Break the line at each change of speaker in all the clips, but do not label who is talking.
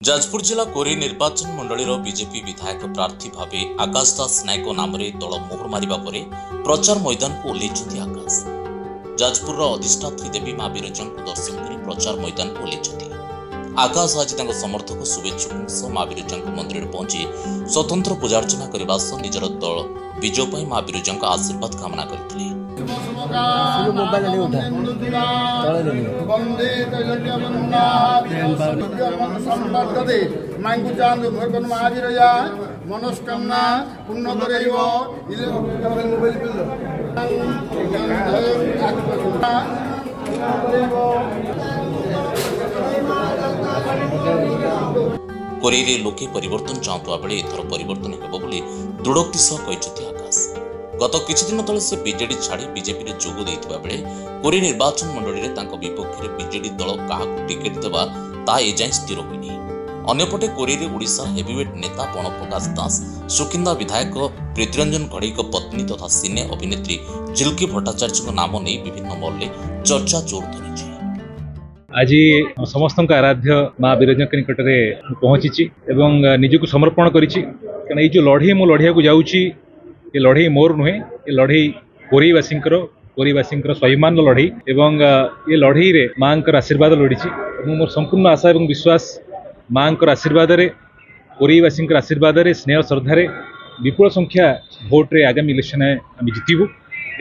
जाजपुर जिला कोरी निर्वाचन मंडल बीजेपी विधायक प्रार्थी भाव आकाश दास नायक नाम दल मोहर मारिबा परे प्रचार मैदान को ओह्लैछन्ति आकाश। जाजपुर अधिष्ठात्री देवी मां विरजा को दर्शन कर प्रचार मैदान को ओह्लैछन्ति आकाश। आज समर्थक शुभेच्छुक सह मां विरजा मंदिर पहुंची स्वतंत्र पूजार्चना करने सह निजर दल विजय पर मां विरजा आशीर्वाद कामना करते।
मनोस्कामना पूर्ण
कोरेरे लोके परिवर्तन चाहता बेले एथर परिवर्तन हेबो बोली दृढ़ोक्ति सह कहते आकाश। गत किछि दिन तले से बीजेडी छाड़ी बीजेपी रे जोग देइतबा बेले कोरी निर्वाचन मंडली रे तांको विपक्ष रे बीजेडी दल काहाकु टिकेट देबा ता एजाय स्थिर होइनी। अन्यपटे कोरी रे ओडिशा हेवीवेट नेता प्रणप्रकाश दास सुकिंदा विधायक प्रीतिरंजन घड़ीक पत्नी तथा सिने अभिनेत्री झिल्की भट्टाचार्य नाम नहीं विभिन्न मल्ले चर्चा जोर धरी।
आज समस्त आराध्य मां विरजा निकट में पहुंची एवं निजक समर्पण करी जो लड़े मु लड़िया को जाऊँगी ये लड़े मोर नुहे ये लड़े कोरीवासी स्वाभिमान लड़े एवं ये लड़े रे माँ आशीर्वाद लड़ी मोर संपूर्ण आशा और विश्वास माँ आशीर्वाद कोरीवासी आशीर्वाद स्नेह श्रद्धार विपुल संख्या भोट्रे आगामी इलेक्शन आम जितबू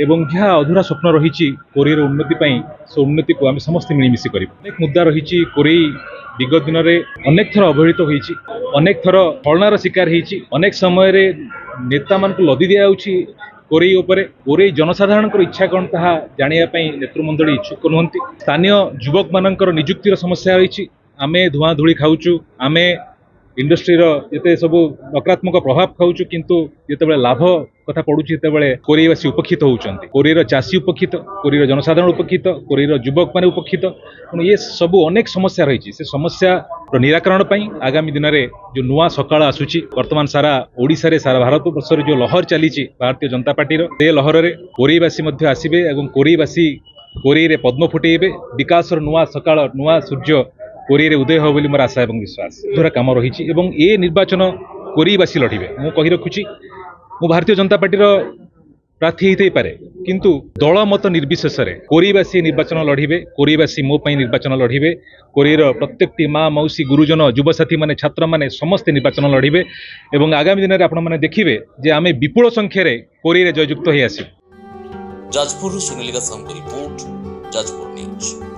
एवं जहाँ अधूरा स्वप्न रही कोरीर उन्नति से उन्नति को आम समस्ते मिलमिशी कर अनेक मुद्दा रही कोरी विगत दिन में अनेक थर अवहेलित होती अनेक थर छलनार शिकार होती अनेक समय नेता मान लदी दिया कोरी उपरे कोरी जनसाधारण इच्छा कौन ताहा जानापी नेतृमंडली इच्छुक नुहति। स्थानीय युवक मान निजुक्तिर समस्या रही आमे धुआं धूली खाऊचु आमे इंडस्ट्री जिते सब नकारात्मक प्रभाव खाऊचु किंतु जिते लाभ कथा पड़ुची कोरीवासी उपक्षित होउचंती कोरीर चाषी उपक्षित कोरीर जनसाधारण उपक्षित कोरीर युवक माने उपक्षित ये सब अनेक समस्या रही से समस्या निराकरण पई आगामी दिन में जो नुआ सकाळ आसुची वर्तमान सारा ओडिशा रे सारा भारत वर्ष जो लहर चली भारतीय जनता पार्टी से लहर रे कोरीवासी मध्य आसीबे एवं कोरीवासी कोरी रे पद्म फुटेबे विकास नुआ सकाळ नुआ सूर्य कोरी रे उदय हो बोली मोर आशा और विश्वास धरा काम रही ये निर्वाचन कोरीवासी लड़े मु कही रखुची मु भारतीय जनता पार्टी प्रार्थी होते पारे किंतु दल मत निर्विशेष कोरीवासी निर्वाचन लड़े कोरीवासी मो पई निर्वाचन लड़े कोरीर प्रत्येक माँ मौसी गुरुजन युवसाथी माने छात्र माने समस्त निर्वाचन लड़े एवं आगामी दिन में आपण देखिए जे आमे विपुल संख्यार कोरी रे जययुक्त हो आसी।
Jajpur Sunil report Jajpur news.